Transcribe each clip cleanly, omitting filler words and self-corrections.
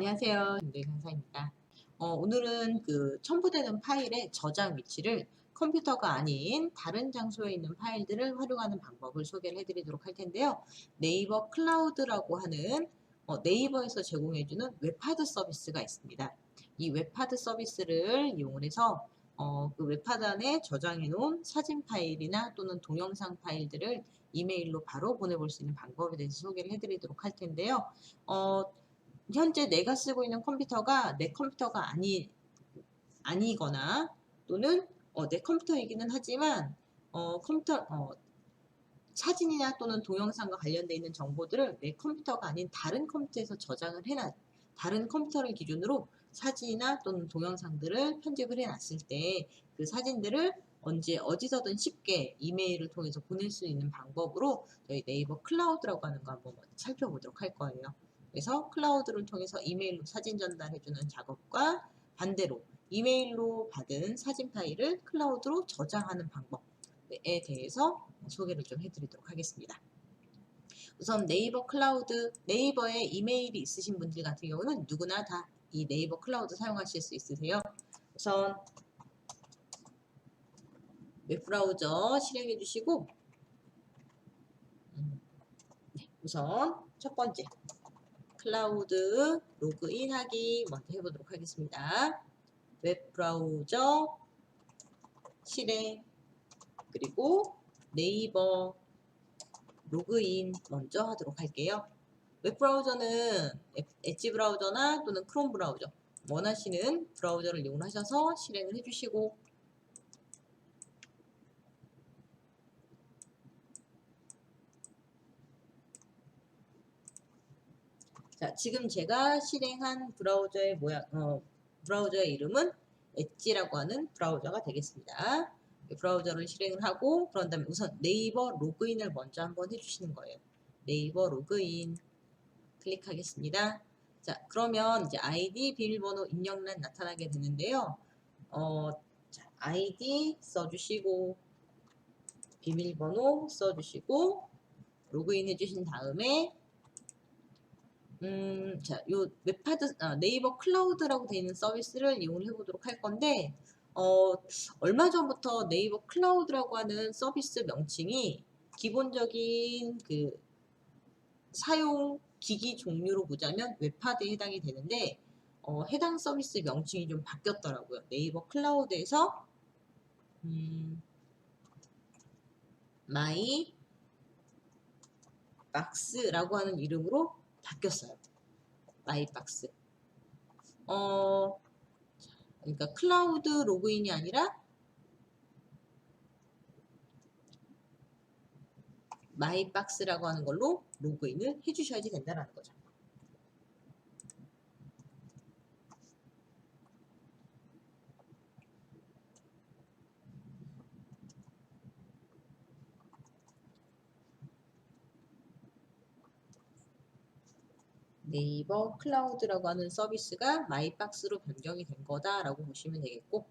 안녕하세요. 김대희 강사입니다. 오늘은 그 첨부되는 파일의 저장 위치를 컴퓨터가 아닌 다른 장소에 있는 파일들을 활용하는 방법을 소개를 해드리도록 할 텐데요. 네이버 클라우드라고 하는 네이버에서 제공해주는 웹하드 서비스가 있습니다. 이 웹하드 서비스를 이용해서 그 웹하드 안에 저장해 놓은 사진 파일이나 또는 동영상 파일들을 이메일로 바로 보내볼 수 있는 방법에 대해서 소개를 해드리도록 할 텐데요. 현재 내가 쓰고 있는 컴퓨터가 내 컴퓨터가 아니거나 또는 내 컴퓨터이기는 하지만 컴퓨터 사진이나 또는 동영상과 관련되어 있는 정보들을 내 컴퓨터가 아닌 다른 컴퓨터에서 저장을 해놨 다른 컴퓨터를 기준으로 사진이나 또는 동영상들을 편집을 해놨을 때 그 사진들을 언제 어디서든 쉽게 이메일을 통해서 보낼 수 있는 방법으로 저희 네이버 클라우드라고 하는 거 한번 살펴보도록 할 거예요. 그래서 클라우드를 통해서 이메일로 사진 전달해주는 작업과 반대로 이메일로 받은 사진 파일을 클라우드로 저장하는 방법에 대해서 소개를 좀 해드리도록 하겠습니다. 우선 네이버 클라우드, 네이버에 이메일이 있으신 분들 같은 경우는 누구나 다 이 네이버 클라우드 사용하실 수 있으세요. 우선 웹브라우저 실행해 주시고 우선 첫 번째 클라우드 로그인 하기 먼저 해보도록 하겠습니다. 웹브라우저 실행 그리고 네이버 로그인 먼저 하도록 할게요. 웹브라우저는 엣지 브라우저나 또는 크롬 브라우저 원하시는 브라우저를 이용하셔서 실행을 해주시고 자, 지금 제가 실행한 브라우저의 브라우저의 이름은 엣지라고 하는 브라우저가 되겠습니다. 브라우저를 실행을 하고 그런 다음에 우선 네이버 로그인을 먼저 한번 해주시는 거예요. 네이버 로그인 클릭하겠습니다. 자, 그러면 이제 아이디, 비밀번호 입력란 나타나게 되는데요. 자, 아이디 써주시고 비밀번호 써주시고 로그인 해주신 다음에 자, 요 웹하드 네이버 클라우드라고 되어 있는 서비스를 이용해 보도록 할 건데 얼마 전부터 네이버 클라우드라고 하는 서비스 명칭이 기본적인 그 사용 기기 종류로 보자면 웹하드에 해당이 되는데 해당 서비스 명칭이 좀 바뀌었더라고요. 네이버 클라우드에서 마이 박스라고 하는 이름으로 바뀌었어요. 마이박스. 그러니까 클라우드 로그인이 아니라 마이박스라고 하는 걸로 로그인을 해주셔야지 된다는 거죠. 네이버 클라우드라고 하는 서비스가 마이박스로 변경이 된 거다라고 보시면 되겠고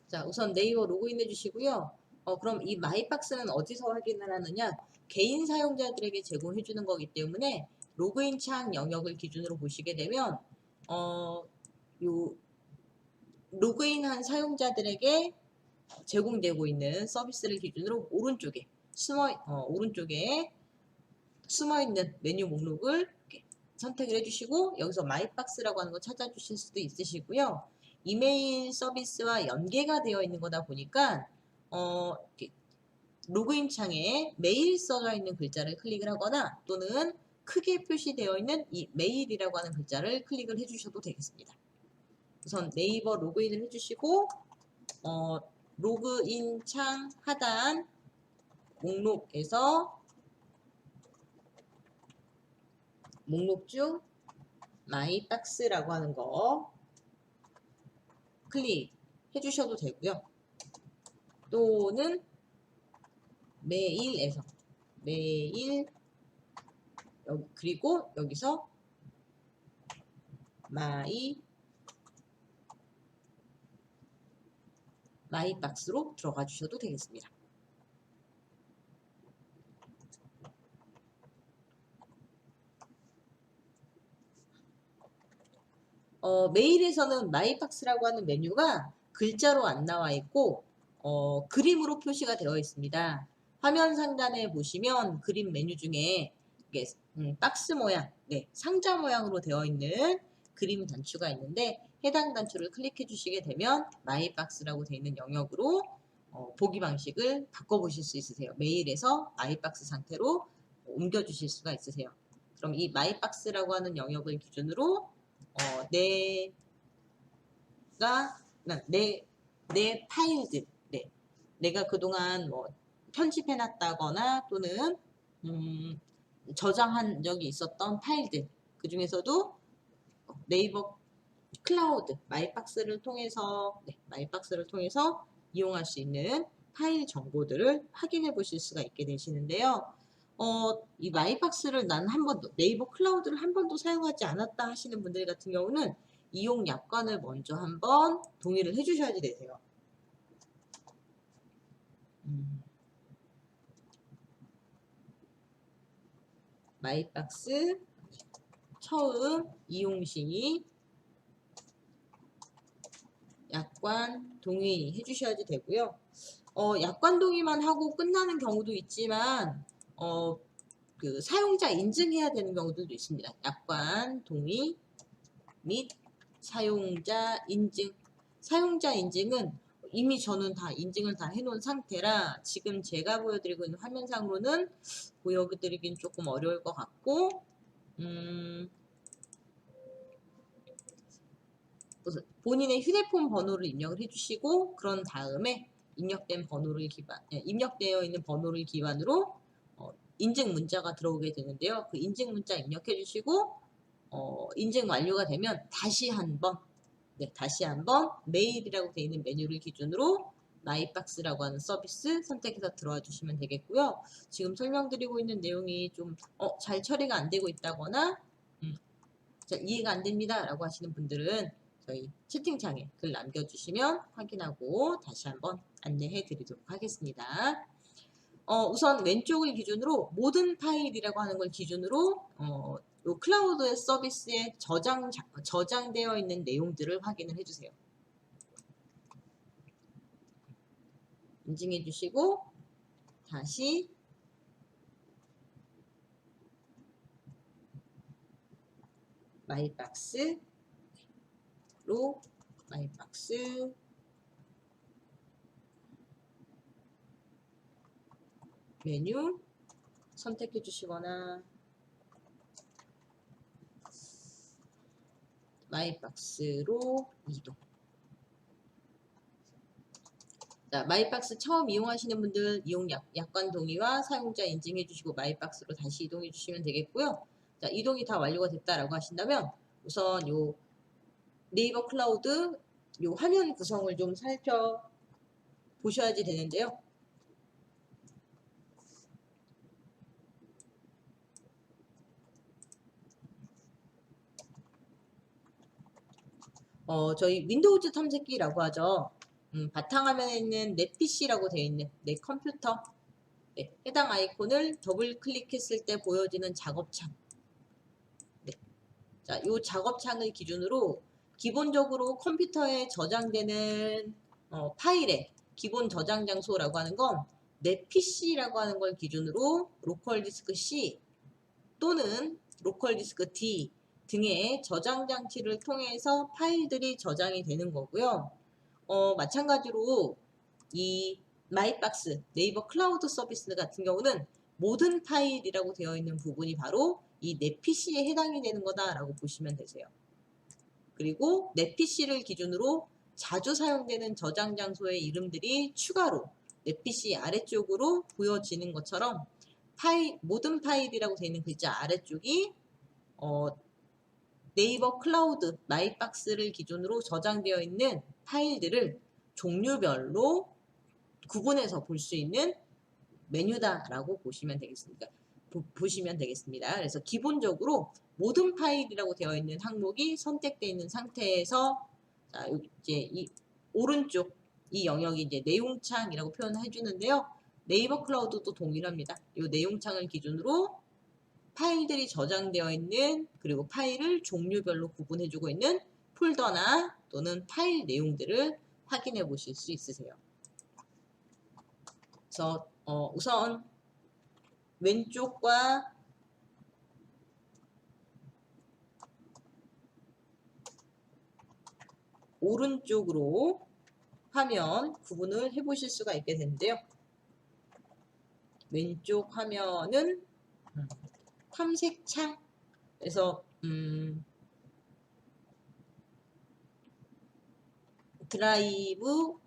자, 우선 네이버 로그인 해주시고요. 그럼 이 마이박스는 어디서 확인을 하느냐? 개인 사용자들에게 제공해 주는 거기 때문에 로그인 창 영역을 기준으로 보시게 되면 요 로그인한 사용자들에게 제공되고 있는 서비스를 기준으로 오른쪽에 숨어 있는 메뉴 목록을 선택을 해주시고 여기서 마이박스라고 하는 거 찾아주실 수도 있으시고요. 이메일 서비스와 연계가 되어 있는 거다 보니까 로그인 창에 메일 써져 있는 글자를 클릭을 하거나 또는 크게 표시되어 있는 이 메일이라고 하는 글자를 클릭을 해주셔도 되겠습니다. 우선 네이버 로그인을 해주시고 로그인 창 하단 목록에서 목록 중 마이박스라고 하는 거 클릭해 주셔도 되고요. 또는 메일 그리고 여기서 마이박스로 들어가 주셔도 되겠습니다. 메일에서는 마이박스라고 하는 메뉴가 글자로 안 나와 있고 그림으로 표시가 되어 있습니다. 화면 상단에 보시면 그림 메뉴 중에 이게 박스 모양, 네, 상자 모양으로 되어 있는 그림 단추가 있는데 해당 단추를 클릭해 주시게 되면 마이박스라고 되어 있는 영역으로 보기 방식을 바꿔보실 수 있으세요. 메일에서 마이박스 상태로 옮겨 주실 수가 있으세요. 그럼 이 마이박스라고 하는 영역을 기준으로 내 파일들, 네, 내가 그동안 뭐 편집해놨다거나 또는 저장한 적이 있었던 파일들, 그 중에서도 네이버 클라우드 마이박스를 통해서 이용할 수 있는 파일 정보들을 확인해 보실 수가 있게 되시는데요. 이 마이박스를 난 한 번도, 네이버 클라우드를 한 번도 사용하지 않았다 하시는 분들 같은 경우는 이용 약관을 먼저 한번 동의를 해주셔야지 되세요. 마이박스 처음 이용 시 약관 동의해 주셔야지 되고요. 약관 동의만 하고 끝나는 경우도 있지만 그 사용자 인증해야 되는 경우들도 있습니다. 약관 동의 및 사용자 인증. 사용자 인증은 이미 저는 다 인증을 다 해놓은 상태라 지금 제가 보여드리고 있는 화면상으로는 보여드리긴 조금 어려울 것 같고 본인의 휴대폰 번호를 입력을 해주시고 그런 다음에 입력되어 있는 번호를 기반으로 인증 문자가 들어오게 되는데요. 그 인증 문자 입력해 주시고 인증 완료가 되면 다시 한번 메일이라고 되어 있는 메뉴를 기준으로 마이박스라고 하는 서비스 선택해서 들어와 주시면 되겠고요. 지금 설명드리고 있는 내용이 좀 잘 처리가 안 되고 있다거나 이해가 안 됩니다 라고 하시는 분들은 저희 채팅창에 글 남겨주시면 확인하고 다시 한번 안내해 드리도록 하겠습니다. 우선 왼쪽을 기준으로 모든 파일이라고 하는 걸 기준으로 요 클라우드 서비스에 저장되어 있는 내용들을 확인을 해주세요. 인증해 주시고 다시 마이박스 메뉴 선택해 주시거나 마이박스로 이동. 자, 마이박스 처음 이용하시는 분들 이용 약관 동의와 사용자 인증해 주시고 마이박스로 다시 이동해 주시면 되겠고요. 자, 이동이 다 완료가 됐다라고 하신다면 우선 요 네이버 클라우드 요 화면 구성을 좀 살펴보셔야지 되는데요. 저희 윈도우즈 탐색기라고 하죠. 바탕화면에 있는 내 PC라고 되어 있는 내 컴퓨터, 네, 해당 아이콘을 더블 클릭했을 때 보여지는 작업창. 네. 자, 이 작업창을 기준으로 기본적으로 컴퓨터에 저장되는 파일의 기본 저장 장소라고 하는 건 내 PC라고 하는 걸 기준으로 로컬 디스크 C 또는 로컬 디스크 D 등의 저장 장치를 통해서 파일들이 저장이 되는 거고요. 마찬가지로 이 마이박스 네이버 클라우드 서비스 같은 경우는 모든 파일이라고 되어 있는 부분이 바로 이 내 PC에 해당이 되는 거다라고 보시면 되세요. 그리고 내 PC를 기준으로 자주 사용되는 저장 장소의 이름들이 추가로 내 PC 아래쪽으로 보여지는 것처럼 모든 파일이라고 되어 있는 글자 아래쪽이 네이버 클라우드 마이박스를 기준으로 저장되어 있는 파일들을 종류별로 구분해서 볼 수 있는 메뉴다라고 보시면 되겠습니다. 보시면 되겠습니다. 그래서 기본적으로 모든 파일이라고 되어 있는 항목이 선택되어 있는 상태에서 자, 이제 이 오른쪽 이 영역이 이제 내용창이라고 표현해 주는데요. 네이버 클라우드도 동일합니다. 이 내용창을 기준으로 파일들이 저장되어 있는 그리고 파일을 종류별로 구분해 주고 있는 폴더나 또는 파일 내용들을 확인해 보실 수 있으세요. 그래서 우선 왼쪽과 오른쪽으로 화면 구분을 해 보실 수가 있게 되는데요. 왼쪽 화면은 탐색창. 그래서 드라이브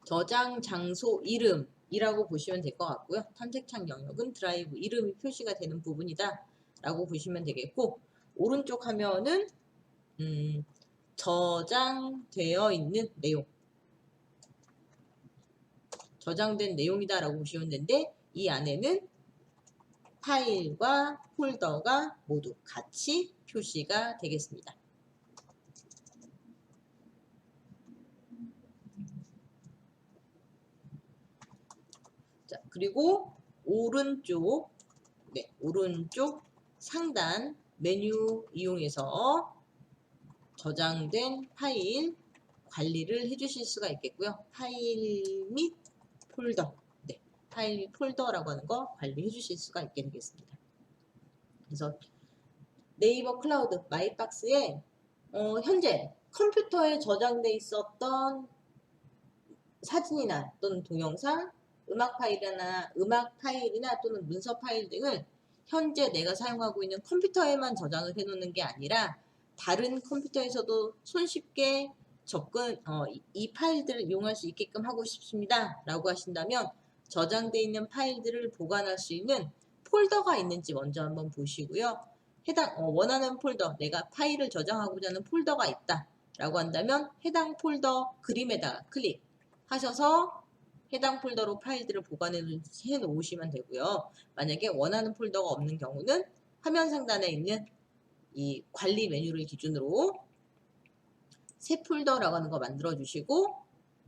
저장 장소 이름이라고 보시면 될 것 같고요. 탐색창 영역은 드라이브 이름이 표시가 되는 부분이다 라고 보시면 되겠고, 오른쪽 화면은 저장되어 있는 내용, 저장된 내용이다 라고 보시면 되는데, 이 안에는 파일과 폴더가 모두 같이 표시가 되겠습니다. 자, 그리고 오른쪽 상단 메뉴 이용해서 저장된 파일 관리를 해주실 수가 있겠고요. 파일 및 폴더, 파일 및 폴더라고 하는 거 관리해 주실 수가 있게 되겠습니다. 그래서 네이버 클라우드 마이박스에 현재 컴퓨터에 저장돼 있었던 사진이나 또는 동영상, 음악 파일이나 또는 문서 파일 등을 현재 내가 사용하고 있는 컴퓨터에만 저장을 해놓는 게 아니라 다른 컴퓨터에서도 손쉽게 이 파일들을 이용할 수 있게끔 하고 싶습니다 라고 하신다면, 저장되어 있는 파일들을 보관할 수 있는 폴더가 있는지 먼저 한번 보시고요. 원하는 폴더, 내가 파일을 저장하고자 하는 폴더가 있다 라고 한다면 해당 폴더 그림에다가 클릭하셔서 해당 폴더로 파일들을 보관해 놓으시면 되고요. 만약에 원하는 폴더가 없는 경우는 화면 상단에 있는 이 관리 메뉴를 기준으로 새 폴더라고 하는 거 만들어 주시고,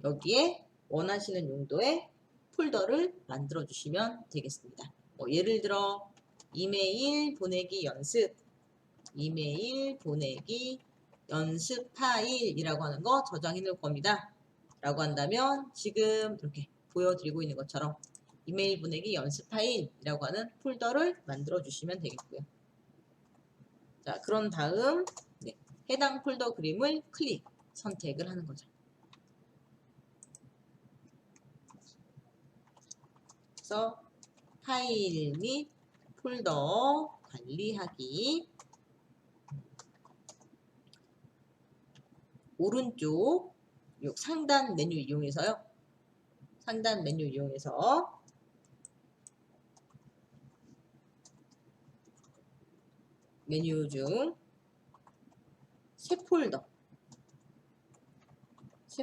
여기에 원하시는 용도의 폴더를 만들어 주시면 되겠습니다. 예를 들어 이메일 보내기 연습 파일이라고 하는 거 저장해 놓을 겁니다 라고 한다면, 지금 이렇게 보여드리고 있는 것처럼 이메일 보내기 연습 파일이라고 하는 폴더를 만들어 주시면 되겠고요. 자, 그런 다음 해당 폴더 그림을 선택을 하는 거죠. 그래서 파일 및 폴더 관리하기, 오른쪽 상단 메뉴 이용해서요. 상단 메뉴 이용해서 메뉴 중 새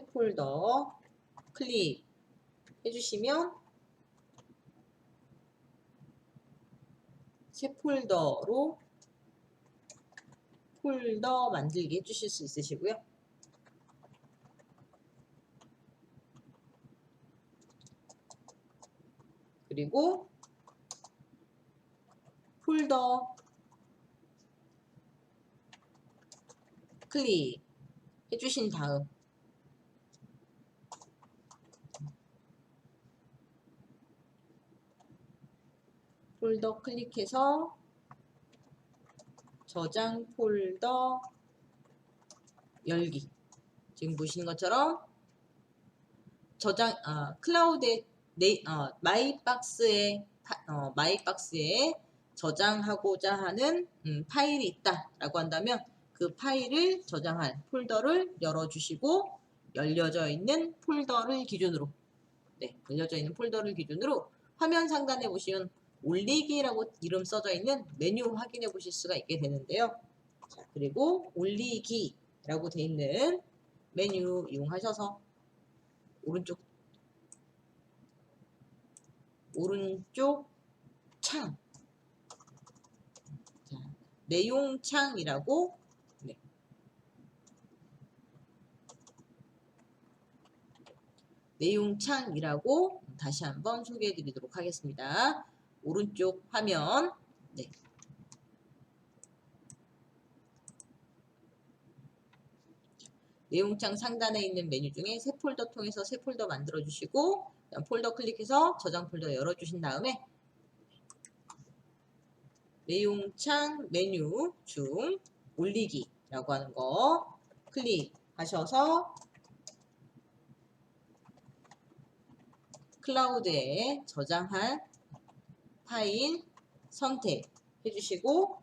폴더 클릭해 주시면 새 폴더로 폴더 만들기 해주실 수 있으시고요. 그리고 폴더 클릭 해주신 다음 폴더 클릭해서 저장 폴더 열기. 지금 보시는 것처럼 클라우드에 마이박스에 저장하고자 하는 파일이 있다라고 한다면, 그 파일을 저장할 폴더를 열어주시고, 열려져 있는 폴더를 기준으로 화면 상단에 보시면 올리기라고 이름 써져 있는 메뉴 확인해 보실 수가 있게 되는데요. 자, 그리고 올리기라고 되어 있는 메뉴 이용하셔서 오른쪽 창, 자, 내용창이라고, 네, 내용창이라고 다시 한번 소개해 드리도록 하겠습니다. 오른쪽 화면, 네, 내용창 상단에 있는 메뉴 중에 새 폴더 통해서 새 폴더 만들어 주시고, 폴더 클릭해서 저장 폴더 열어 주신 다음에 내용창 메뉴 중 올리기라고 하는 거 클릭하셔서 클라우드에 저장할 파일 선택해 주시고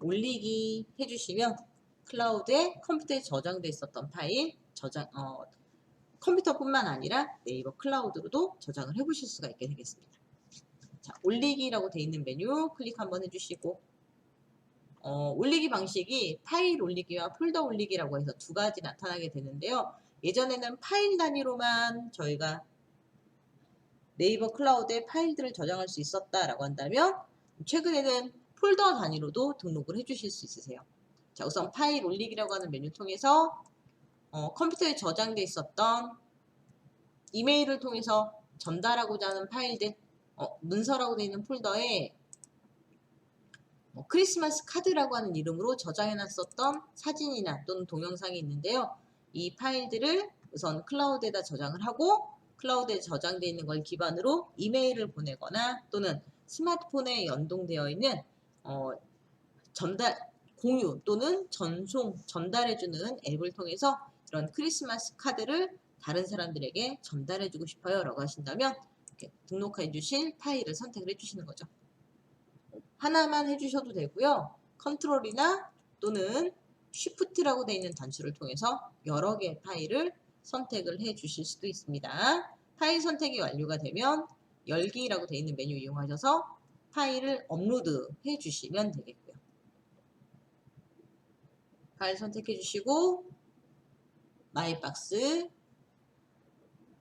올리기 해주시면 클라우드에 컴퓨터에 저장돼 있었던 파일 컴퓨터뿐만 아니라 네이버 클라우드로도 저장을 해 보실 수가 있게 되겠습니다. 자, 올리기라고 되어 있는 메뉴 클릭 한번 해주시고 올리기 방식이 파일 올리기와 폴더 올리기라고 해서 두 가지 나타나게 되는데요. 예전에는 파일 단위로만 저희가 네이버 클라우드에 파일들을 저장할 수 있었다라고 한다면 최근에는 폴더 단위로도 등록을 해주실 수 있으세요. 자, 우선 파일 올리기라고 하는 메뉴 통해서 컴퓨터에 저장돼 있었던 이메일을 통해서 전달하고자 하는 파일들, 문서라고 되어 있는 폴더에 크리스마스 카드라고 하는 이름으로 저장해놨었던 사진이나 또는 동영상이 있는데요. 이 파일들을 우선 클라우드에다 저장을 하고 클라우드에 저장되어 있는 걸 기반으로 이메일을 보내거나 또는 스마트폰에 연동되어 있는 공유 또는 전달해주는 앱을 통해서 이런 크리스마스 카드를 다른 사람들에게 전달해주고 싶어요 라고 하신다면 이렇게 등록해 주실 파일을 선택을 해주시는 거죠. 하나만 해주셔도 되고요. 컨트롤이나 또는 쉬프트라고 되어 있는 단추를 통해서 여러 개의 파일을 선택을 해 주실 수도 있습니다. 파일 선택이 완료가 되면 열기라고 되어 있는 메뉴 이용하셔서 파일을 업로드 해 주시면 되겠고요. 파일 선택해 주시고 마이박스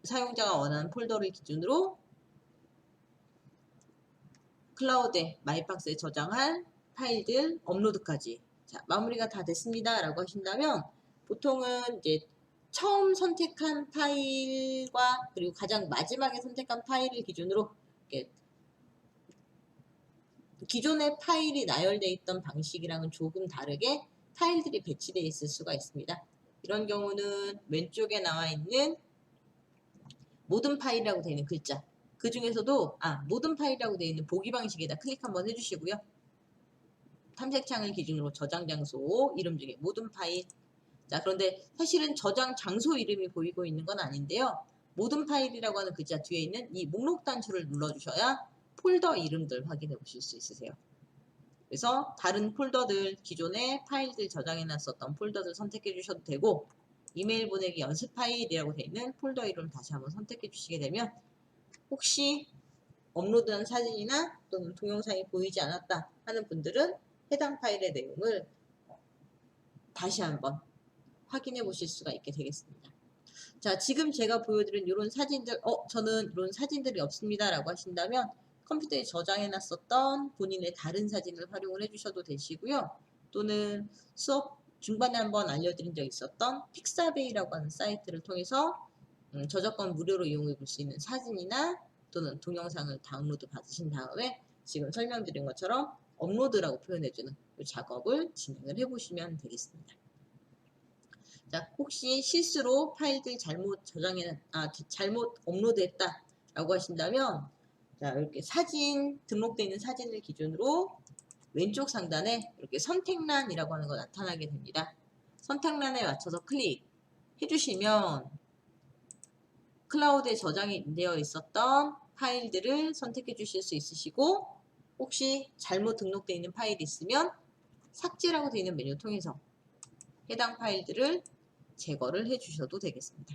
사용자가 원하는 폴더를 기준으로 클라우드에 마이박스에 저장할 파일들 업로드까지 자, 마무리가 다 됐습니다 라고 하신다면 보통은 이제 처음 선택한 파일과 그리고 가장 마지막에 선택한 파일을 기준으로 이렇게 기존의 파일이 나열되어 있던 방식이랑은 조금 다르게 파일들이 배치되어 있을 수가 있습니다. 이런 경우는 왼쪽에 나와 있는 모든 파일이라고 되어 있는 글자 그 중에서도 모든 파일이라고 되어 있는 보기 방식에다 클릭 한번 해주시고요. 탐색창을 기준으로 저장 장소 이름 중에 모든 파일 자 그런데 사실은 저장 장소 이름이 보이고 있는 건 아닌데요. 모든 파일이라고 하는 글자 뒤에 있는 이 목록 단추를 눌러주셔야 폴더 이름들 확인해 보실 수 있으세요. 그래서 다른 폴더들 기존에 파일들 저장해 놨었던 폴더들 선택해 주셔도 되고 이메일 보내기 연습 파일이라고 되어 있는 폴더 이름 다시 한번 선택해 주시게 되면 혹시 업로드한 사진이나 또는 동영상이 보이지 않았다 하는 분들은 해당 파일의 내용을 다시 한번 확인해 보실 수가 있게 되겠습니다. 자, 지금 제가 보여드린 이런 사진들, 저는 이런 사진들이 없습니다 라고 하신다면 컴퓨터에 저장해 놨었던 본인의 다른 사진을 활용을 해주셔도 되시고요. 또는 수업 중반에 한번 알려드린 적 있었던 픽사베이라고 하는 사이트를 통해서 저작권 무료로 이용해 볼 수 있는 사진이나 또는 동영상을 다운로드 받으신 다음에 지금 설명드린 것처럼 업로드라고 표현해주는 이 작업을 진행을 해보시면 되겠습니다. 자, 혹시 실수로 파일들 잘못 업로드했다 라고 하신다면 자, 이렇게 등록되어 있는 사진을 기준으로 왼쪽 상단에 이렇게 선택란이라고 하는 거 나타나게 됩니다. 선택란에 맞춰서 클릭해 주시면 클라우드에 저장이 되어 있었던 파일들을 선택해 주실 수 있으시고 혹시 잘못 등록되어 있는 파일이 있으면 삭제라고 되어 있는 메뉴 통해서 해당 파일들을 제거를 해 주셔도 되겠습니다.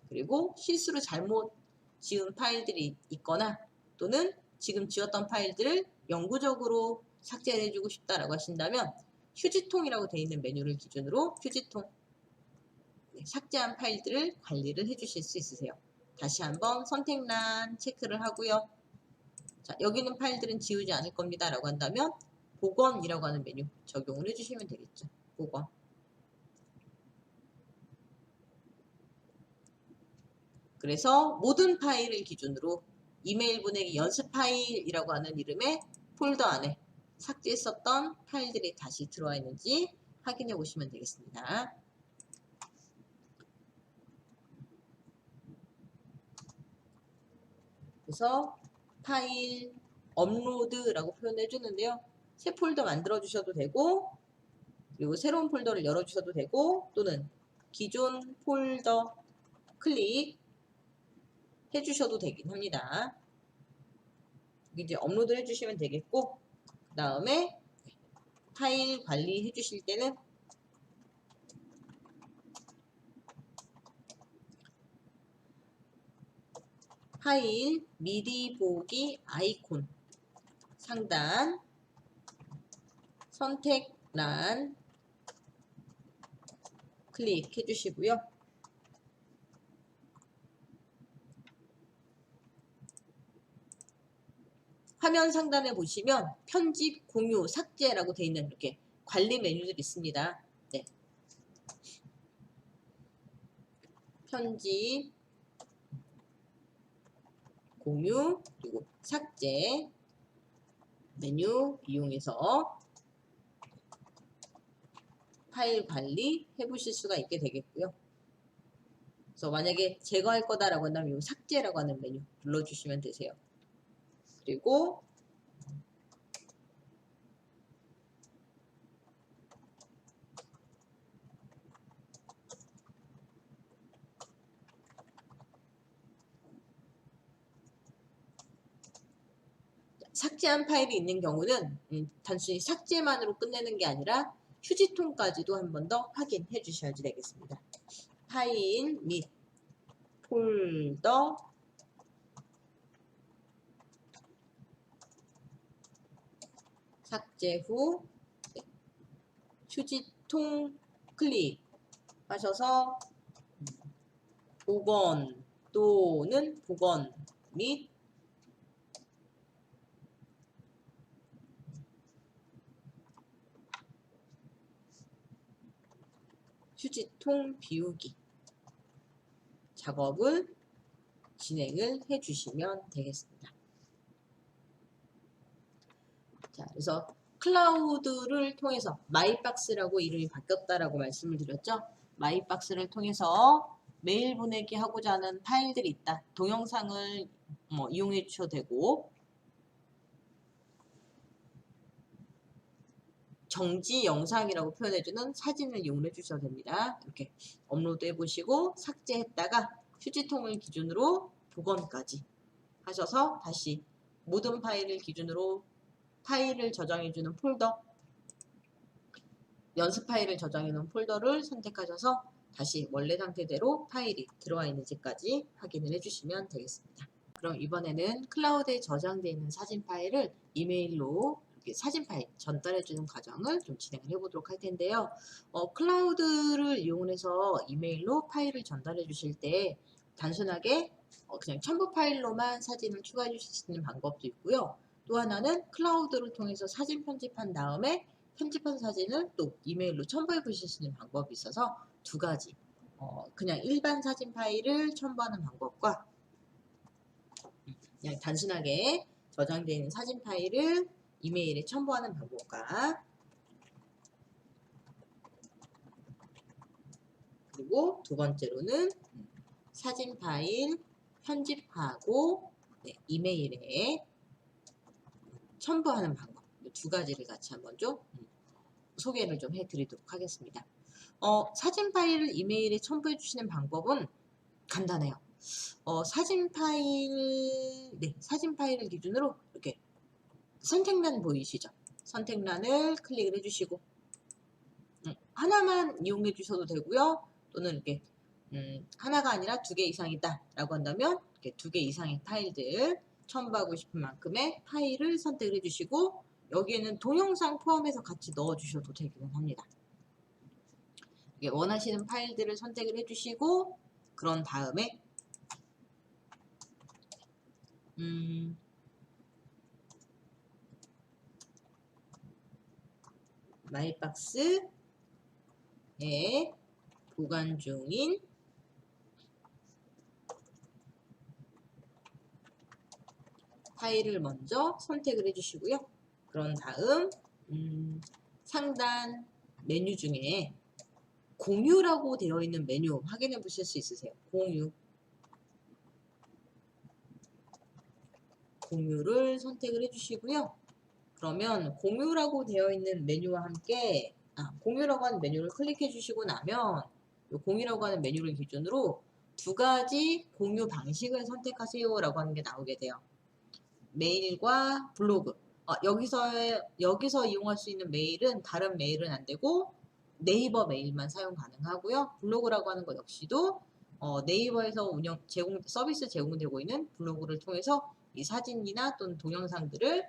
그리고 실수로 잘못 지운 파일들이 있거나 또는 지금 지웠던 파일들을 영구적으로 삭제해 주고 싶다라고 하신다면 휴지통이라고 되어 있는 메뉴를 기준으로 휴지통, 삭제한 파일들을 관리를 해주실 수 있으세요. 다시 한번 선택란 체크를 하고요. 자, 여기 있는 파일들은 지우지 않을 겁니다 라고 한다면 복원이라고 하는 메뉴 적용을 해주시면 되겠죠. 복원. 그래서 모든 파일을 기준으로 이메일 보내기 연습 파일이라고 하는 이름의 폴더 안에 삭제했었던 파일들이 다시 들어와 있는지 확인해 보시면 되겠습니다. 그래서 파일 업로드라고 표현해 주는데요. 새 폴더 만들어 주셔도 되고, 그리고 새로운 폴더를 열어 주셔도 되고, 또는 기존 폴더 클릭 해 주셔도 되긴 합니다. 이제 업로드 해 주시면 되겠고, 그 다음에 파일 관리해 주실 때는 파일 미리 보기 아이콘 상단 선택란 클릭해 주시고요. 화면 상단에 보시면 편집, 공유, 삭제라고 되어 있는 이렇게 관리 메뉴들이 있습니다. 네. 편집, 공유, 그리고 삭제 메뉴 이용해서 파일 관리 해보실 수가 있게 되겠고요. 그래서 만약에 제거할 거다라고 한다면 이 삭제라고 하는 메뉴 눌러주시면 되세요. 그리고 삭제한 파일이 있는 경우는 단순히 삭제만으로 끝내는 게 아니라 휴지통까지도 한 번 더 확인해 주셔야지 되겠습니다. 파일 및 폴더 삭제 후 휴지통 클릭 하셔서 복원 또는 복원 및 휴지통 비우기 작업을 진행을 해 주시면 되겠습니다. 자, 그래서 클라우드를 통해서 마이박스라고 이름이 바뀌었다라고 말씀을 드렸죠. 마이박스를 통해서 메일 보내기 하고자 하는 파일들이 있다. 동영상을 이용해 주셔도 되고, 정지 영상이라고 표현해주는 사진을 이용해 주셔도 됩니다. 이렇게 업로드 해보시고 삭제했다가 휴지통을 기준으로 복원까지 하셔서 다시 모든 파일을 기준으로 파일을 저장해주는 폴더, 연습 파일을 저장해놓은 폴더를 선택하셔서 다시 원래 상태대로 파일이 들어와 있는지까지 확인을 해주시면 되겠습니다. 그럼 이번에는 클라우드에 저장되어 있는 사진 파일을 이메일로 사진 파일 전달해주는 과정을 좀 진행을 해보도록 할 텐데요. 클라우드를 이용해서 이메일로 파일을 전달해 주실 때 단순하게 그냥 첨부 파일로만 사진을 추가해 주실 수 있는 방법도 있고요. 또 하나는 클라우드를 통해서 사진 편집한 다음에 편집한 사진을 또 이메일로 첨부해 보실 수 있는 방법이 있어서 두 가지 그냥 일반 사진 파일을 첨부하는 방법과 그냥 단순하게 저장되어 있는 사진 파일을 이메일에 첨부하는 방법과 그리고 두 번째로는 사진 파일 편집하고 이메일에 첨부하는 방법 두 가지를 같이 한번 좀 소개를 좀 해드리도록 하겠습니다. 사진 파일을 이메일에 첨부해 주시는 방법은 간단해요. 사진 파일을 기준으로 이렇게 선택란 보이시죠? 선택란을 클릭을 해주시고 하나만 이용해 주셔도 되고요. 또는 이렇게 하나가 아니라 2개 이상이다 라고 한다면 이렇게 2개 이상의 파일들 첨부하고 싶은 만큼의 파일을 선택을 해주시고 여기에는 동영상 포함해서 같이 넣어주셔도 되기는 합니다. 원하시는 파일들을 선택을 해주시고 그런 다음에 마일박스에 보관 중인 파일을 먼저 선택을 해주시고요. 그런 다음 상단 메뉴 중에 공유라고 되어 있는 메뉴 확인해 보실 수 있으세요. 공유를 선택을 해주시고요. 그러면 공유라고 되어 있는 메뉴와 함께 공유라고 하는 메뉴를 클릭해 주시고 나면 이 공유라고 하는 메뉴를 기준으로 두 가지 공유 방식을 선택하세요 라고 하는 게 나오게 돼요. 메일과 블로그. 여기서 이용할 수 있는 메일은 다른 메일은 안 되고 네이버 메일만 사용 가능하고요. 블로그라고 하는 것 역시도 네이버에서 서비스 제공되고 있는 블로그를 통해서 이 사진이나 또는 동영상들을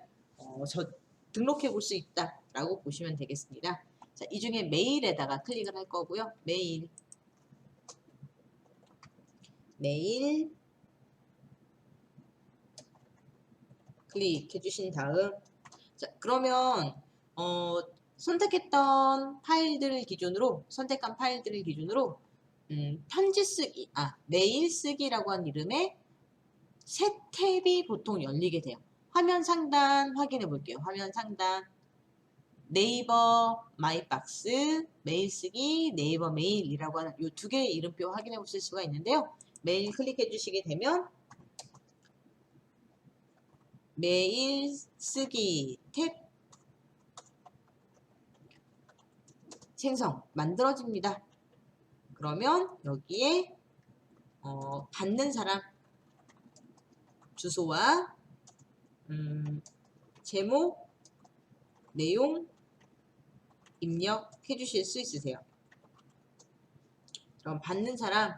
등록해 볼 수 있다라고 보시면 되겠습니다. 자, 이 중에 메일에다가 클릭을 할 거고요. 메일 클릭해 주신 다음 그러면 선택한 파일들을 기준으로 편지 쓰기, 메일 쓰기라고 한 이름의 새 탭이 보통 열리게 돼요. 화면 상단 확인해 볼게요. 화면 상단 네이버 마이박스, 메일 쓰기, 네이버 메일이라고 하는 이 두 개의 이름표 확인해 보실 수가 있는데요. 메일 클릭해 주시게 되면 메일 쓰기 탭 만들어집니다. 그러면 여기에 받는 사람 주소와 제목, 내용 입력해 주실 수 있으세요. 그럼 받는 사람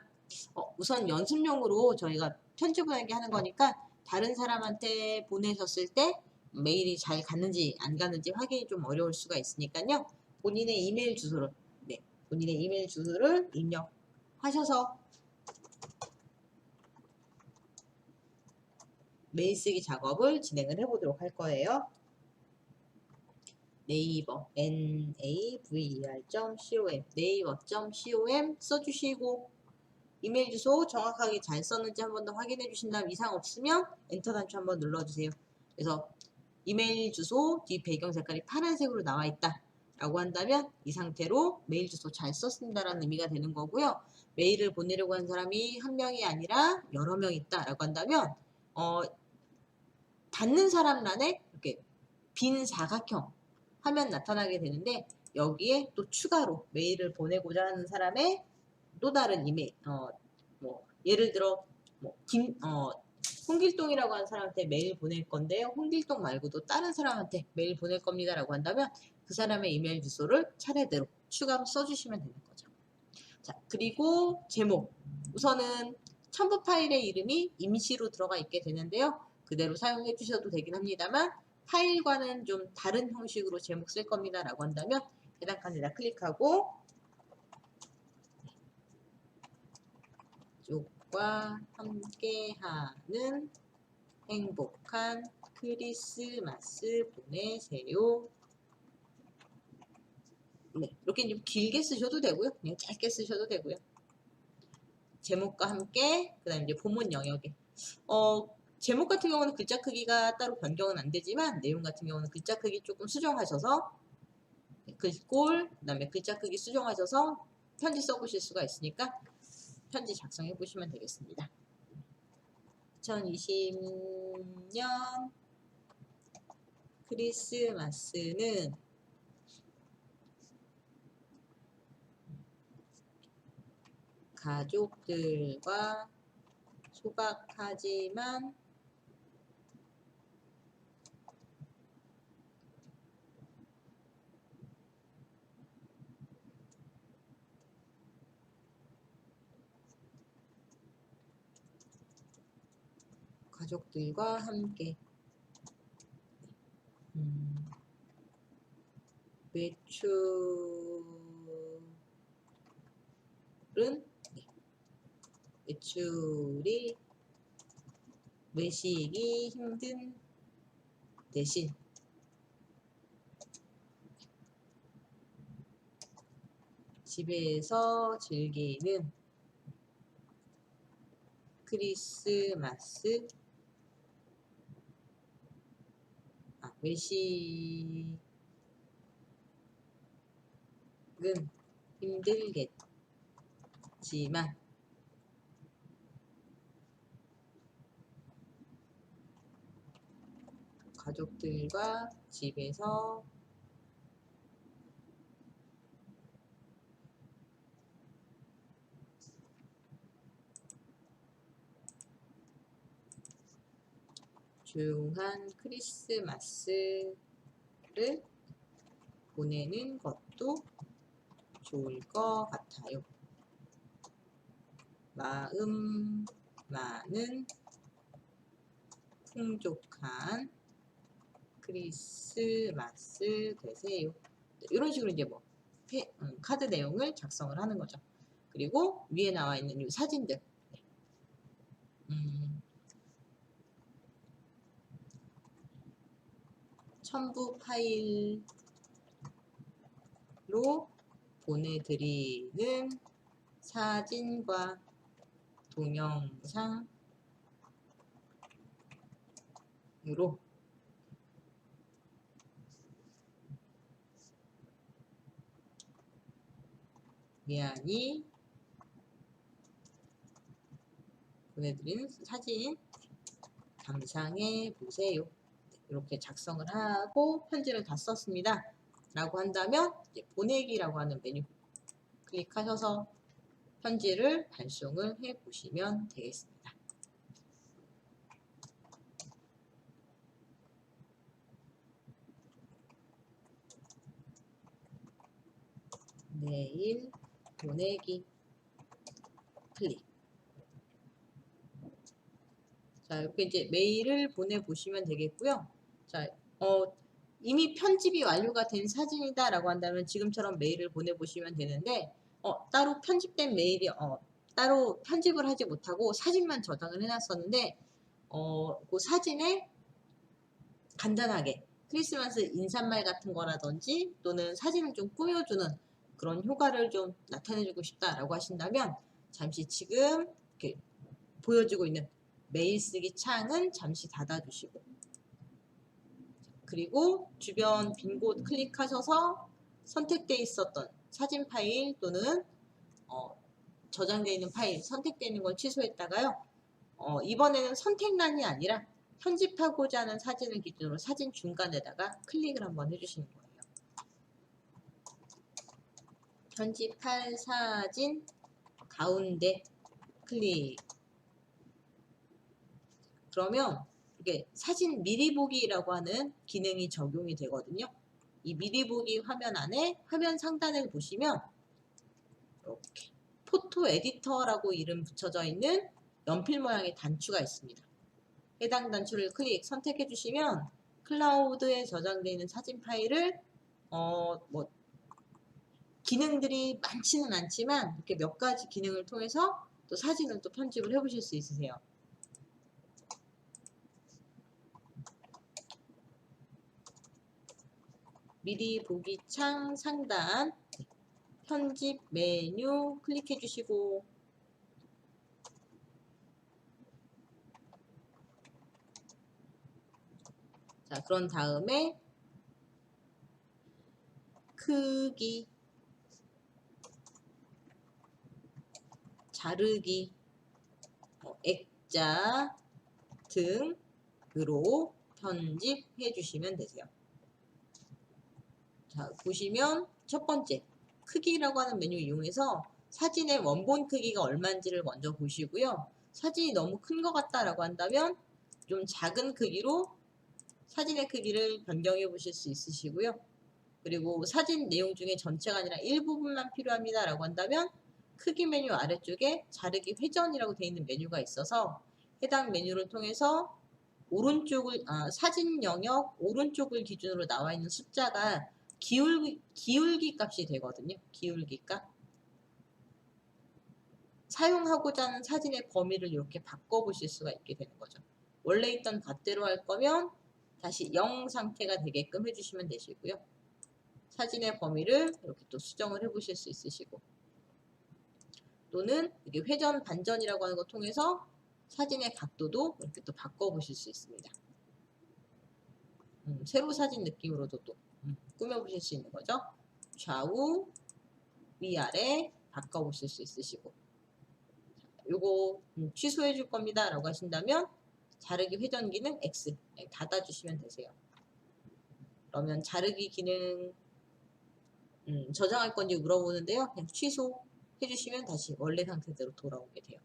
우선 연습용으로 저희가 편지 보내기 하는 거니까 다른 사람한테 보내셨을 때 메일이 잘 갔는지 안 갔는지 확인이 좀 어려울 수가 있으니까요. 본인의 이메일 주소를 입력하셔서 메일 쓰기 작업을 진행을 해보도록 할 거예요. 네이버 naver.com 네이버.com 써주시고 이메일 주소 정확하게 잘 썼는지 한 번 더 확인해 주신 다음 이상 없으면 엔터 단추 한번 눌러주세요. 그래서 이메일 주소 뒤 배경 색깔이 파란색으로 나와 있다 라고 한다면 이 상태로 메일 주소 잘 썼습니다라는 의미가 되는 거고요. 메일을 보내려고 하는 사람이 한 명이 아니라 여러 명 있다 라고 한다면 받는 사람란에 이렇게 빈 사각형 화면 나타나게 되는데 여기에 또 추가로 메일을 보내고자 하는 사람의 또 다른 이메일 예를 들어 홍길동이라고 하는 사람한테 메일 보낼 건데요. 홍길동 말고도 다른 사람한테 메일 보낼 겁니다 라고 한다면 그 사람의 이메일 주소를 차례대로 추가로 써주시면 되는 거죠. 자, 그리고 제목 우선은 첨부 파일의 이름이 임시로 들어가 있게 되는데요. 그대로 사용해 주셔도 되긴 합니다만 파일과는 좀 다른 형식으로 제목 쓸 겁니다 라고 한다면 해당 칸에다 클릭하고 가족과 함께하는 행복한 크리스마스 보내세요. 네, 이렇게 좀 길게 쓰셔도 되고요. 그냥 짧게 쓰셔도 되고요. 제목과 함께 그다음 이제 본문 영역에 제목 같은 경우는 글자 크기가 따로 변경은 안 되지만 내용 같은 경우는 글자 크기 조금 수정하셔서 글꼴 그다음에 글자 크기 수정하셔서 편지 써보실 수가 있으니까 편지 작성해 보시면 되겠습니다. 2020년 크리스마스는 가족들과 소박하지만 가족들과 함께 외출이 외식이 힘든 대신 집에서 즐기는 크리스마스 외식은 힘들겠지만 가족들과 집에서 조용한 크리스마스를 보내는 것도 좋을 것 같아요. 마음 많은 풍족한 크리스마스 되세요. 이런 식으로 이제 뭐 카드 내용을 작성을 하는 거죠. 그리고 위에 나와 있는 이 사진들 첨부 파일로 보내드리는 사진과 동영상으로 미안히 보내드리는 사진 감상해 보세요. 이렇게 작성을 하고 편지를 다 썼습니다. 라고 한다면 이제 보내기라고 하는 메뉴 클릭하셔서 편지를 발송을 해 보시면 되겠습니다. 메일 보내기 클릭. 자, 이렇게 이제 메일을 보내보시면 되겠고요. 자, 이미 편집이 완료가 된 사진이다 라고 한다면 지금처럼 메일을 보내보시면 되는데 따로 편집된 메일이 따로 편집을 하지 못하고 사진만 저장을 해놨었는데 그 사진에 간단하게 크리스마스 인사말 같은 거라든지 또는 사진을 좀 꾸며주는 그런 효과를 좀 나타내주고 싶다라고 하신다면 잠시 지금 이렇게 보여주고 있는 메일 쓰기 창은 잠시 닫아주시고 그리고 주변 빈 곳 클릭하셔서 선택되어 있었던 사진 파일 또는 저장되어 있는 파일 선택되어 있는 걸 취소했다가요. 이번에는 선택란이 아니라 편집하고자 하는 사진을 기준으로 사진 중간에다가 클릭을 한번 해주시는 거예요. 편집할 사진 가운데 클릭. 그러면 이게 사진 미리 보기라고 하는 기능이 적용이 되거든요. 이 미리 보기 화면 안에 화면 상단을 보시면 이렇게 포토 에디터라고 이름 붙여져 있는 연필 모양의 단추가 있습니다. 해당 단추를 선택해 주시면 클라우드에 저장되어 있는 사진 파일을 뭐 기능들이 많지는 않지만 이렇게 몇 가지 기능을 통해서 또 사진을 또 편집을 해 보실 수 있으세요. 미리 보기 창 상단 편집 메뉴 클릭해 주시고 자, 그런 다음에 크기, 자르기, 액자 등으로 편집해 주시면 되세요. 자, 보시면 첫 번째 크기라고 하는 메뉴 이용해서 사진의 원본 크기가 얼마인지를 먼저 보시고요. 사진이 너무 큰 것 같다라고 한다면 좀 작은 크기로 사진의 크기를 변경해 보실 수 있으시고요. 그리고 사진 내용 중에 전체가 아니라 일부분만 필요합니다 라고 한다면 크기 메뉴 아래쪽에 자르기 회전이라고 되어 있는 메뉴가 있어서 해당 메뉴를 통해서 오른쪽을 사진 영역 오른쪽을 기준으로 나와 있는 숫자가 기울기 값이 되거든요. 기울기 값. 사용하고자 하는 사진의 범위를 이렇게 바꿔보실 수가 있게 되는 거죠. 원래 있던 값대로 할 거면 다시 0 상태가 되게끔 해주시면 되시고요. 사진의 범위를 이렇게 또 수정을 해보실 수 있으시고, 또는 이게 회전 반전이라고 하는 거 통해서 사진의 각도도 이렇게 또 바꿔보실 수 있습니다. 세로 사진 느낌으로도 또 꾸며보실 수 있는 거죠. 좌우, 위아래 바꿔보실 수 있으시고, 요거 취소해 줄 겁니다 라고 하신다면 자르기 회전 기능 X 닫아주시면 되세요. 그러면 자르기 기능 저장할 건지 물어보는데요. 그냥 취소해 주시면 다시 원래 상태대로 돌아오게 돼요.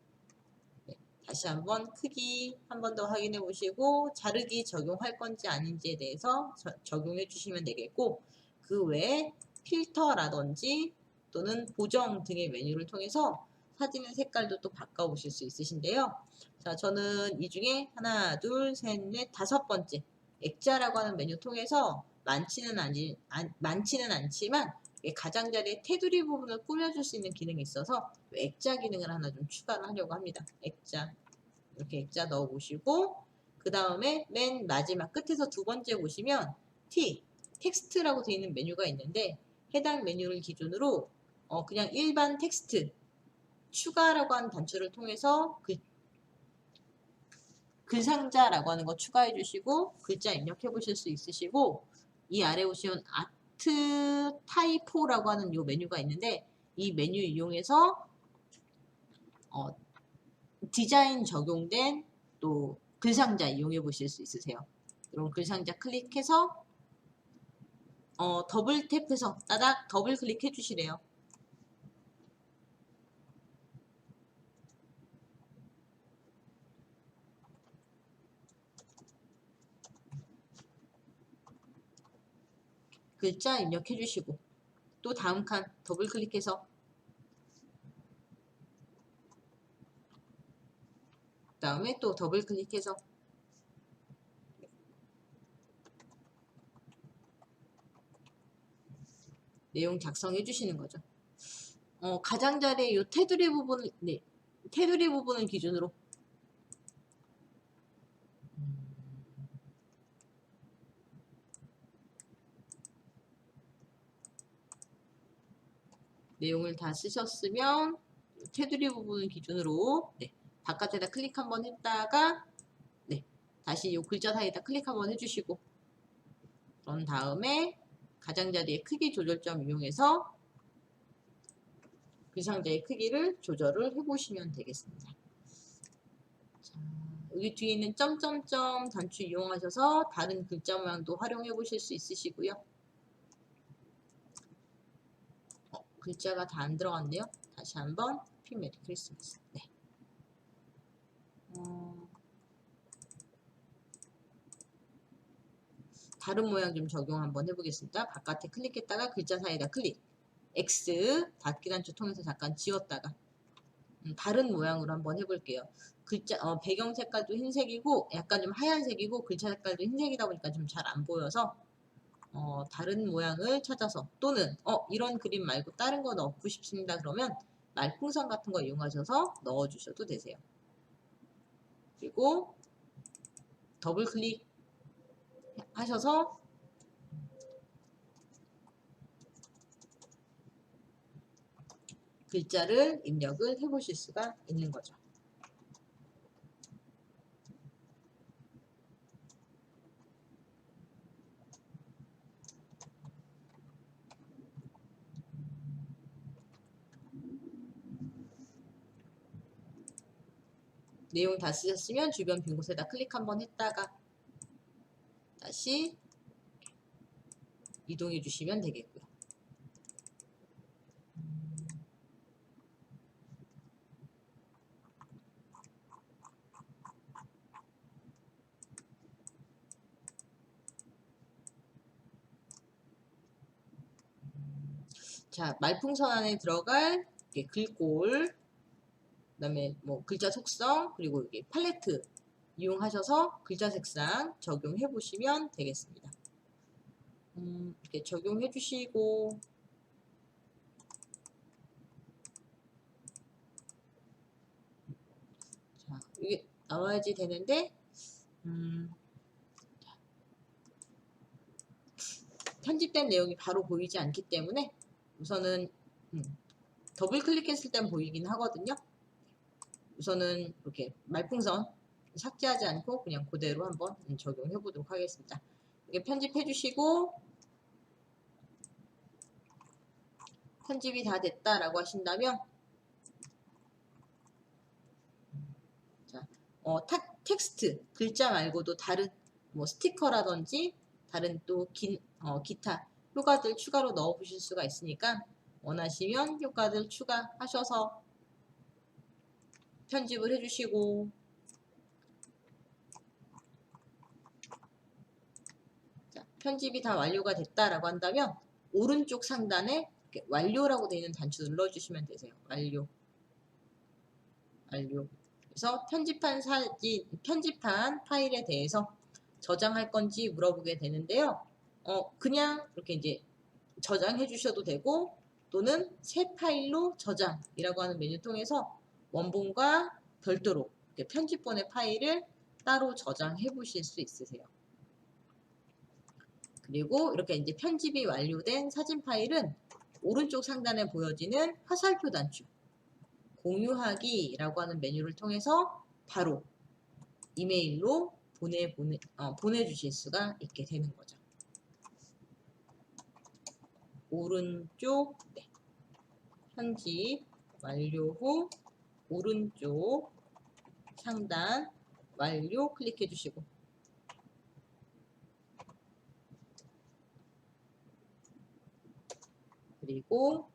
네, 다시 한번 크기 한 번 더 확인해 보시고 자르기 적용할 건지 아닌지에 대해서 적용해 주시면 되겠고, 그 외에 필터라든지 또는 보정 등의 메뉴를 통해서 사진의 색깔도 또 바꿔보실 수 있으신데요. 자, 저는 이 중에 하나, 둘, 셋, 넷, 다섯 번째 액자라고 하는 메뉴 통해서 많지는 않지만 가장자리의 테두리 부분을 꾸며줄 수 있는 기능이 있어서 액자 기능을 하나 좀 추가를 하려고 합니다. 액자, 이렇게 액자 넣어보시고, 그 다음에 맨 마지막 끝에서 두 번째 보시면 텍스트라고 되어 있는 메뉴가 있는데, 해당 메뉴를 기준으로 그냥 일반 텍스트 추가라고 하는 단추를 통해서 글상자라고 하는 거 추가해 주시고 글자 입력해 보실 수 있으시고, 이 아래 보시면 아트 타이포라고 하는 이 메뉴가 있는데, 이 메뉴 이용해서 디자인 적용된 또 글상자 이용해 보실 수 있으세요. 그럼 글상자 클릭해서 더블 탭해서 따닥 더블 클릭해 주시래요. 글자 입력해 주시고, 또 다음 칸 더블 클릭해서 그 다음에 또 더블 클릭해서 내용 작성해 주시는 거죠. 가장자리의 이 테두리 부분을, 네, 테두리 부분을 기준으로 내용을 다 쓰셨으면 테두리 부분을 기준으로 바깥에다 클릭 한번 했다가 다시 이 글자 사이에다 클릭 한번 해주시고, 그런 다음에 가장자리의 크기 조절점 이용해서 글상자의 크기를 조절을 해보시면 되겠습니다. 자, 여기 뒤에 있는 점점점 단추 이용하셔서 다른 글자 모양도 활용해 보실 수 있으시고요. 글자가 다 안 들어갔네요. 다시 한번 해피 메리 크리스마스. 네. 다른 모양 좀 적용 한번 해보겠습니다. 바깥에 클릭했다가 글자 사이에다 클릭, X 닫기 단추 통해서 잠깐 지웠다가 다른 모양으로 한번 해볼게요. 글자 배경 색깔도 흰색이고 약간 좀 하얀색이고 글자 색깔도 흰색이다 보니까 좀 잘 안 보여서 다른 모양을 찾아서, 또는 이런 그림 말고 다른 거 넣고 싶습니다 그러면 말풍선 같은 거 이용하셔서 넣어 주셔도 되세요. 그리고 더블 클릭 하셔서 글자를 입력을 해 보실 수가 있는 거죠. 내용 다 쓰셨으면 주변 빈 곳에다 클릭 한번 했다가 다시 이동해 주시면 되겠고요. 자, 말풍선 안에 들어갈 글꼴, 그 다음에 뭐 글자 속성, 그리고 이게 팔레트 이용하셔서 글자 색상 적용해 보시면 되겠습니다. 이렇게 적용해 주시고, 자, 이게 나와야지 되는데, 편집된 내용이 바로 보이지 않기 때문에 우선은 더블 클릭했을 땐 보이긴 하거든요. 우선은 이렇게 말풍선 삭제하지 않고 그냥 그대로 한번 적용해 보도록 하겠습니다. 이게 편집해 주시고, 편집이 다 됐다라고 하신다면, 자, 텍스트 글자 말고도 다른 뭐 스티커라든지 다른 또 기타 효과들 추가로 넣어 보실 수가 있으니까 원하시면 효과들 추가하셔서 편집을 해주시고, 자, 편집이 다 완료가 됐다라고 한다면 오른쪽 상단에 이렇게 완료라고 되어 있는 단추 눌러주시면 되세요. 완료. 그래서 편집한 파일에 대해서 저장할 건지 물어보게 되는데요. 그냥 이렇게 이제 저장해 주셔도 되고, 또는 새 파일로 저장이라고 하는 메뉴 통해서 원본과 별도로 이렇게 편집본의 파일을 따로 저장해 보실 수 있으세요. 그리고 이렇게 이제 편집이 완료된 사진 파일은 오른쪽 상단에 보여지는 화살표 단추 공유하기라고 하는 메뉴를 통해서 바로 이메일로 보내주실 수가 있게 되는 거죠. 오른쪽 편집 완료 후 오른쪽 상단 완료 클릭해 주시고, 그리고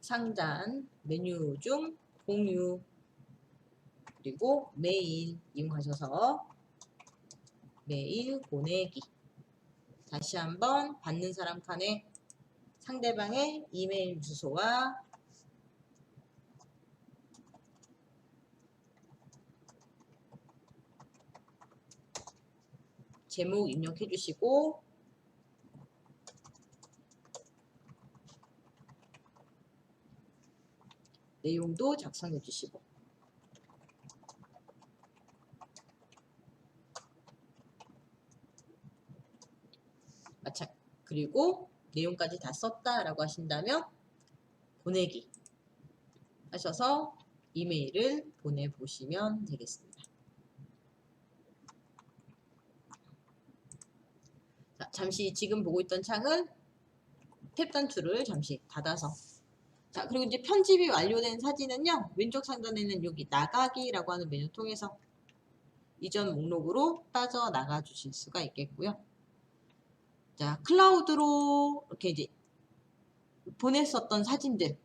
상단 메뉴 중 공유 그리고 메일 이용하셔서 메일 보내기, 다시 한번 받는 사람 칸에 상대방의 이메일 주소와 제목 입력해 주시고, 내용도 작성해 주시고, 그리고 내용까지 다 썼다라고 하신다면 보내기 하셔서 이메일을 보내보시면 되겠습니다. 자, 잠시 지금 보고 있던 창은 탭 단추를 잠시 닫아서, 자, 그리고 이제 편집이 완료된 사진은요, 왼쪽 상단에는 여기 나가기라고 하는 메뉴 통해서 이전 목록으로 빠져나가 주실 수가 있겠고요. 자, 클라우드로 이렇게 이제 보냈었던 사진들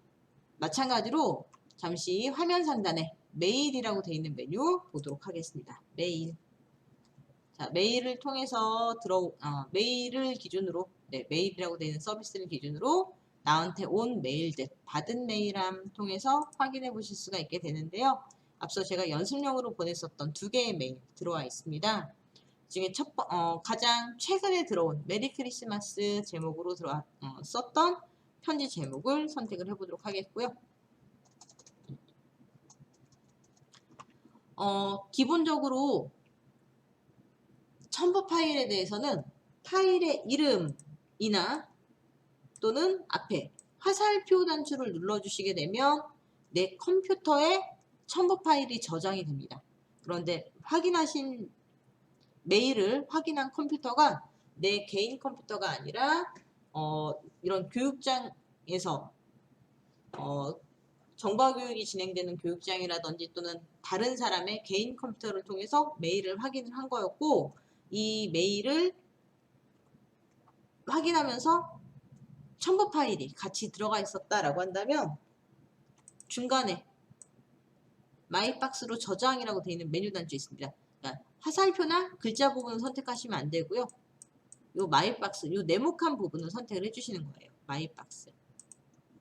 마찬가지로 잠시 화면 상단에 메일이라고 되어 있는 메뉴 보도록 하겠습니다. 메일. 자, 메일을 통해서 메일을 기준으로, 메일이라고 되어 있는 서비스를 기준으로 나한테 온 메일들, 받은 메일함 통해서 확인해 보실 수가 있게 되는데요. 앞서 제가 연습용으로 보냈었던 2개의 메일 들어와 있습니다. 중에 가장 최근에 들어온 메리 크리스마스 제목으로 썼던 편지 제목을 선택을 해보도록 하겠고요. 기본적으로 첨부 파일에 대해서는 파일의 이름이나 또는 앞에 화살표 단추를 눌러주시게 되면 내 컴퓨터에 첨부 파일이 저장이 됩니다. 그런데 확인하신 메일을 확인한 컴퓨터가 내 개인 컴퓨터가 아니라 이런 교육장에서 정보 교육이 진행되는 교육장이라든지 또는 다른 사람의 개인 컴퓨터를 통해서 메일을 확인을 한 거였고, 이 메일을 확인하면서 첨부 파일이 같이 들어가 있었다라고 한다면 중간에 마이박스로 저장이라고 되어 있는 메뉴 단추 있습니다. 그러니까 화살표나 글자 부분을 선택하시면 안 되고요. 요 마이박스, 요 네모칸 부분을 선택을 해주시는 거예요. 마이박스.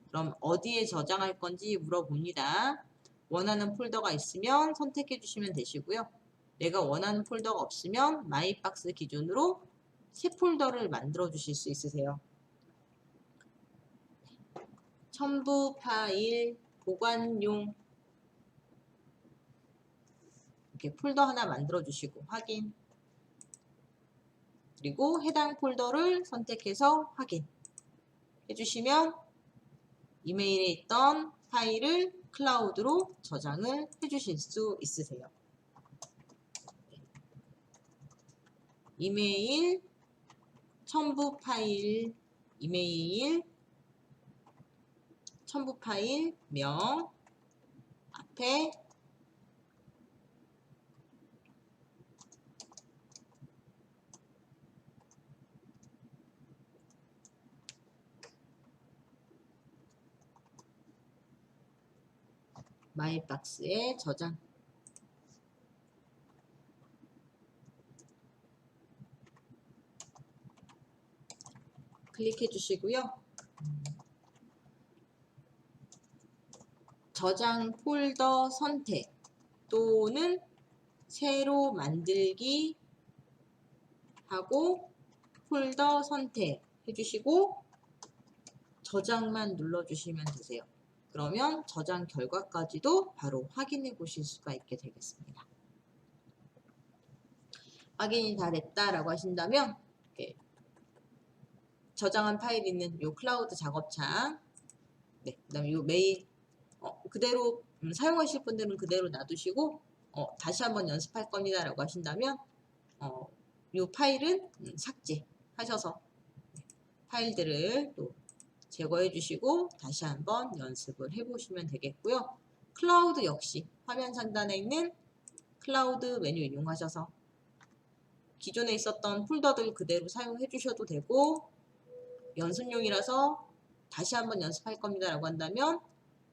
그럼 어디에 저장할 건지 물어봅니다. 원하는 폴더가 있으면 선택해 주시면 되시고요. 내가 원하는 폴더가 없으면 마이박스 기준으로 새 폴더를 만들어 주실 수 있으세요. 첨부 파일, 보관용 이렇게 폴더 하나 만들어 주시고 확인. 그리고 해당 폴더를 선택해서 확인 해주시면 이메일에 있던 파일을 클라우드로 저장을 해주실 수 있으세요. 이메일, 첨부 파일, 이메일, 첨부 파일 명 앞에 마일박스에 저장. 클릭해 주시고요. 저장 폴더 선택 또는 새로 만들기 하고 폴더 선택 해주시고 저장만 눌러주시면 되세요. 그러면 저장 결과까지도 바로 확인해 보실 수가 있게 되겠습니다. 확인이 다 됐다라고 하신다면 이렇게 저장한 파일이 있는 요 클라우드 작업창, 네, 그 다음에 요 메일 그대로 사용하실 분들은 그대로 놔두시고 다시 한번 연습할 겁니다 라고 하신다면 요 파일은 삭제하셔서 파일들을 또 제거해 주시고 다시 한번 연습을 해 보시면 되겠고요. 클라우드 역시 화면 상단에 있는 클라우드 메뉴 이용하셔서 기존에 있었던 폴더들 그대로 사용해 주셔도 되고 연습용이라서 다시 한번 연습할 겁니다 라고 한다면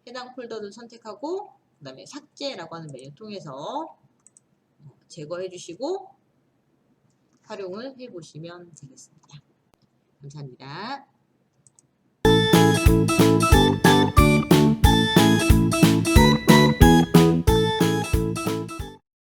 해당 폴더를 선택하고 그 다음에 삭제라고 하는 메뉴 통해서 제거해 주시고 활용을 해 보시면 되겠습니다. 감사합니다.